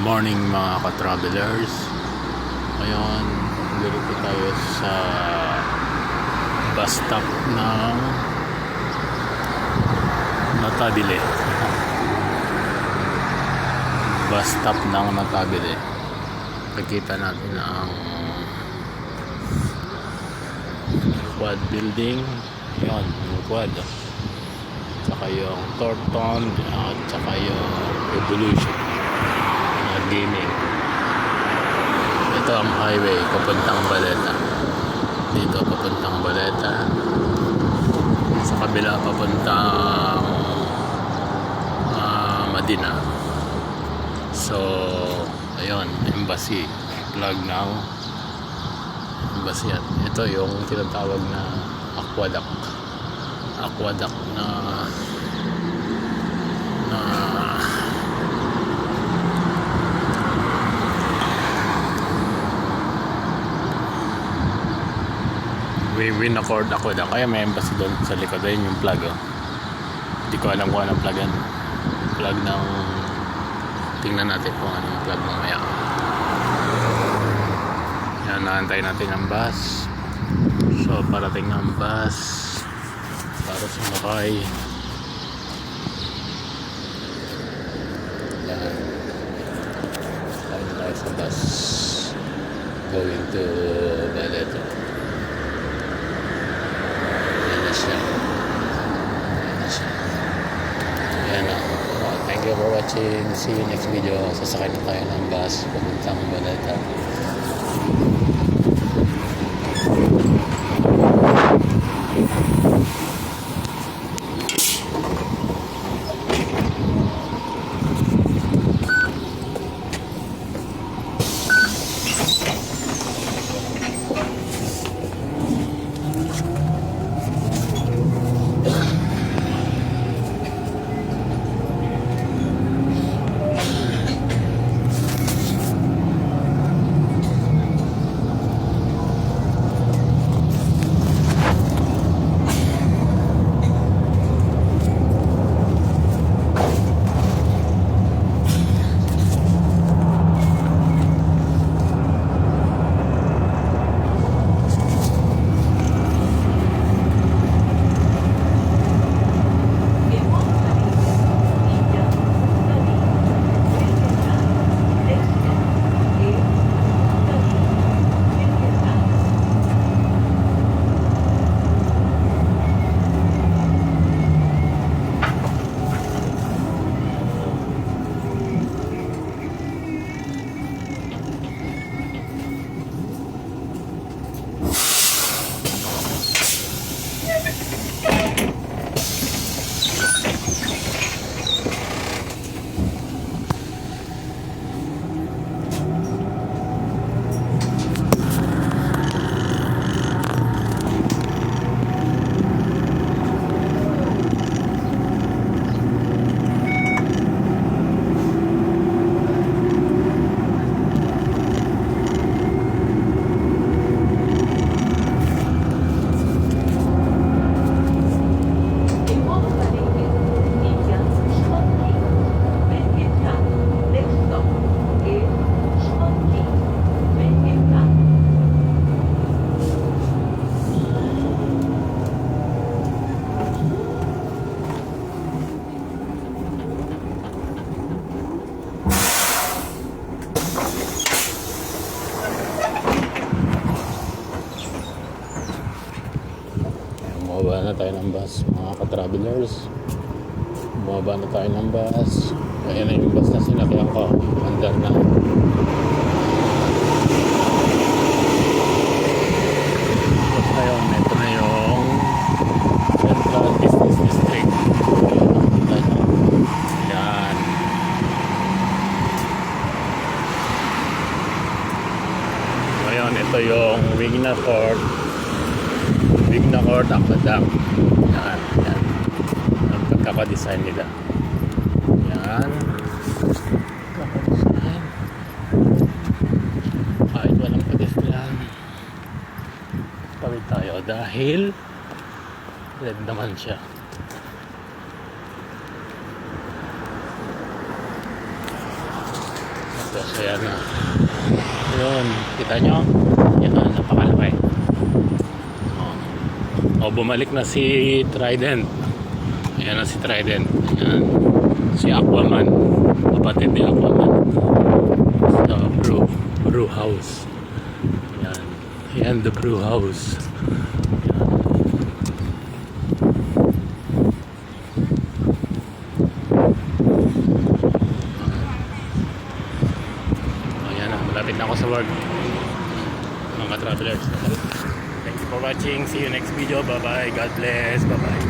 morning mga ka-travelers. Ngayon, dito tayo sa bus stop ng Natabile. Bus stop ng Natabile. Nakita natin ang quad building. Yun, yung quad. Tsaka yung Thornton at tsaka yung Evolution gaming. Ito ang highway papuntang Baleta. Dito papuntang Baleta. Sa kabila papuntang Madina. So ayun, embassy plug ng embassy yan. Ito yung tinatawag na aqueduct na Winacord aqueduct. Kaya may embassy doon sa likod. Ayun yung plug, oh. Hindi ko alam kung anong plug yan. Plug ng tingnan natin kung anong plug mamaya. Yan, naantay natin ang bus. So parating ang bus para sumakay. Yan, tayo na tayo sa bus going to Baleta. Ayan na. Thank you for watching. See you next video. Sasakay na tayo ng bus papuntang Baleta. Bumaba na tayo ng bus mga ka-travelers. Bumaba na tayo ng bus. Ayan na yung bus na sinakyan ko. Andar na. Tapos ngayon, ito na yung Central Business District. Ayan. Ngayon, ito yung Wigna Court Aqueduct. Yan, yan. Ang pagkakadesign nila. Yan. Pagkakadesign. Kahit walang pedestrian, tawid tayo dahil red naman siya. Tapos ayan na. Yun, kita nyo? Yan, napakalaki. O, bumalik na si Trident. Ayan na si Trident. Ayan. Si Aquaman. Kapatid ni Aquaman. Sa brew house. Ayan. Ayan, the brew house. Ayan na, malapit na ako sa work. Mga travelers. Thank you for watching. See you next video. Bye bye. God bless. Bye bye.